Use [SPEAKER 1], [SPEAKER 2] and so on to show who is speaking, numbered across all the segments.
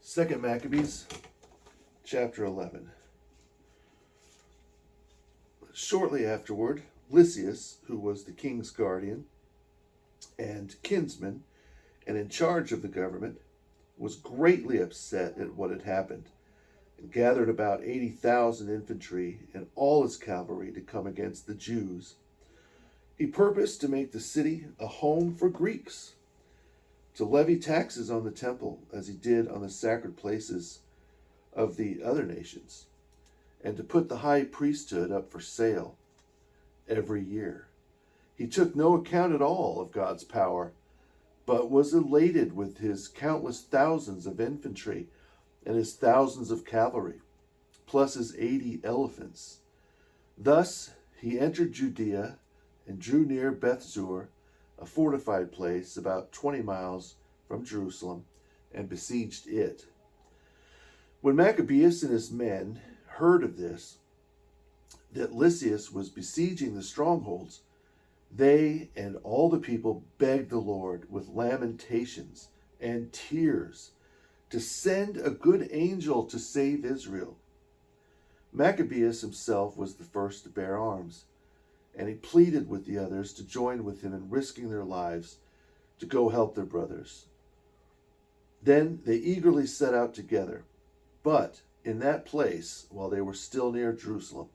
[SPEAKER 1] 2 Maccabees, chapter 11. Shortly afterward, Lysias, who was the king's guardian and kinsman and in charge of the government, was greatly upset at what had happened and gathered about 80,000 infantry and all his cavalry to come against the Jews. He purposed to make the city a home for Greeks, to levy taxes on the temple as he did on the sacred places of the other nations, and to put the high priesthood up for sale every year. He took no account at all of God's power, but was elated with his countless thousands of infantry and his thousands of cavalry, plus his 80 elephants. Thus he entered Judea and drew near Beth-zur, a fortified place about 20 miles from Jerusalem, and besieged it. When Maccabees and his men heard of this, that Lysias was besieging the strongholds, they and all the people begged the Lord with lamentations and tears to send a good angel to save Israel. Maccabees himself was the first to bear arms, and he pleaded with the others to join with him in risking their lives to go help their brothers. Then they eagerly set out together. But in that place, while they were still near Jerusalem,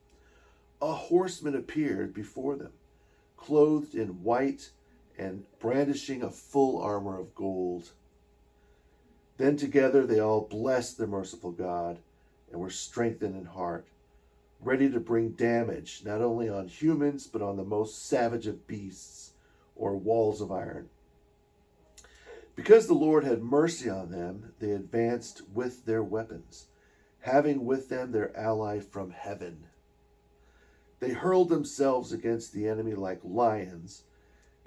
[SPEAKER 1] a horseman appeared before them, clothed in white and brandishing a full armor of gold. Then together they all blessed the merciful God and were strengthened in heart, ready to bring damage not only on humans but on the most savage of beasts or walls of iron. Because the Lord had mercy on them, they advanced with their weapons, having with them their ally from heaven. They hurled themselves against the enemy like lions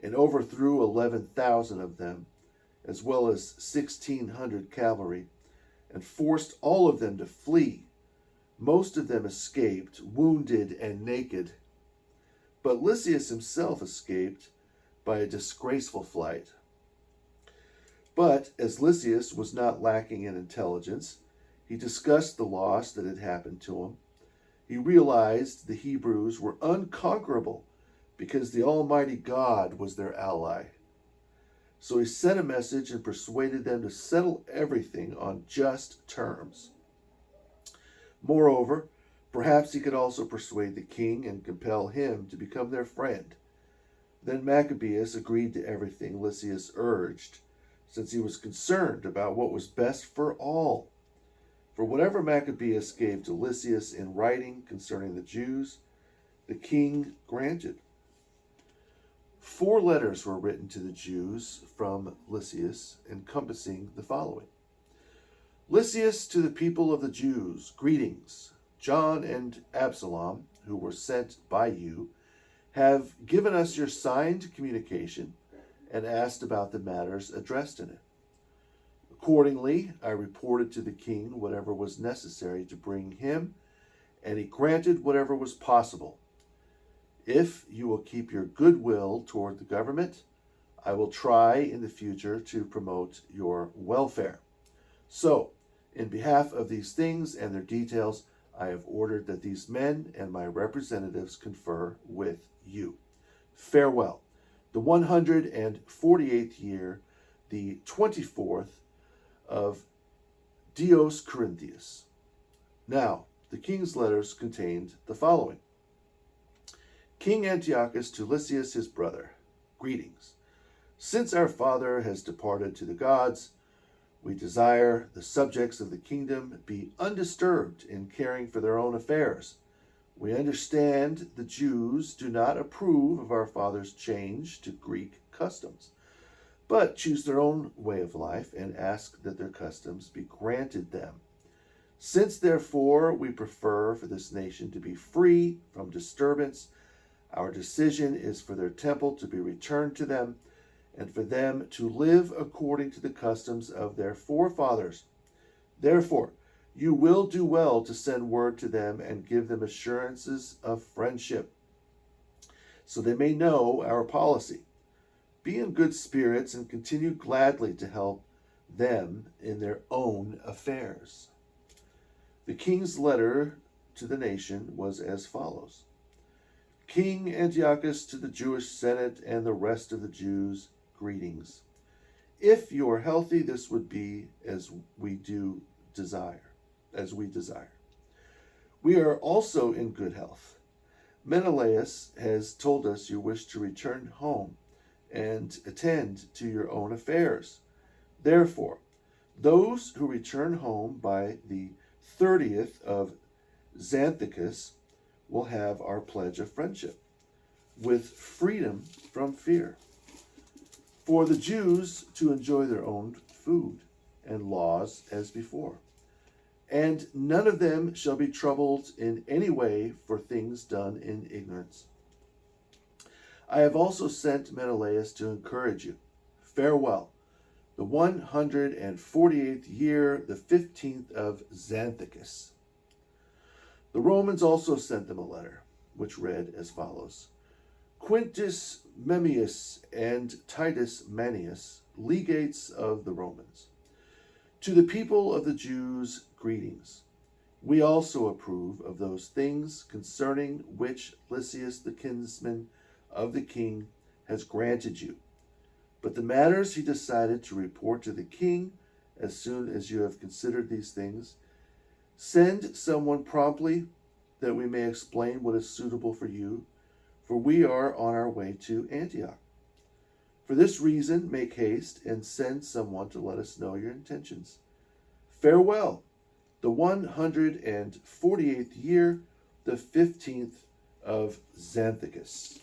[SPEAKER 1] and overthrew 11,000 of them, as well as 1,600 cavalry, and forced all of them to flee. Most of them escaped, wounded and naked. But Lysias himself escaped by a disgraceful flight. But as Lysias was not lacking in intelligence, he discussed the loss that had happened to him. He realized the Hebrews were unconquerable because the Almighty God was their ally. So he sent a message and persuaded them to settle everything on just terms. Moreover, perhaps he could also persuade the king and compel him to become their friend. Then Maccabees agreed to everything Lysias urged, since he was concerned about what was best for all. For whatever Maccabees gave to Lysias in writing concerning the Jews, the king granted. 4 letters were written to the Jews from Lysias, encompassing the following. Lysias to the people of the Jews, greetings. John and Absalom, who were sent by you, have given us your signed communication and asked about the matters addressed in it. Accordingly, I reported to the king whatever was necessary to bring him, and he granted whatever was possible. If you will keep your goodwill toward the government, I will try in the future to promote your welfare. So, in behalf of these things and their details, I have ordered that these men and my representatives confer with you. Farewell. The 148th year, the 24th of Dios Corinthius. Now, the king's letters contained the following. King Antiochus to Lysias his brother, greetings. Since our father has departed to the gods, we desire the subjects of the kingdom be undisturbed in caring for their own affairs. We understand the Jews do not approve of our father's change to Greek customs, but choose their own way of life and ask that their customs be granted them. Since, therefore, we prefer for this nation to be free from disturbance, our decision is for their temple to be returned to them, and for them to live according to the customs of their forefathers. Therefore, you will do well to send word to them and give them assurances of friendship, so they may know our policy. Be in good spirits and continue gladly to help them in their own affairs. The king's letter to the nation was as follows: King Antiochus, to the Jewish Senate and the rest of the Jews, greetings. If you are healthy, this would be as we desire. We are also in good health. Menelaus has told us you wish to return home and attend to your own affairs. Therefore, those who return home by the 30th of Xanthicus will have our pledge of friendship, with freedom from fear. For the Jews to enjoy their own food and laws as before. And none of them shall be troubled in any way for things done in ignorance. I have also sent Menelaus to encourage you. Farewell. The 148th year, the 15th of Xanthicus. The Romans also sent them a letter, which read as follows: Quintus Memmius and Titus Manius, legates of the Romans. To the people of the Jews, greetings. We also approve of those things concerning which Lysias, the kinsman of the king, has granted you. But the matters he decided to report to the king, as soon as you have considered these things, send someone promptly, that we may explain what is suitable for you, for we are on our way to Antioch. For this reason, make haste and send someone to let us know your intentions. Farewell. The 148th year, the 15th of Xanthicus.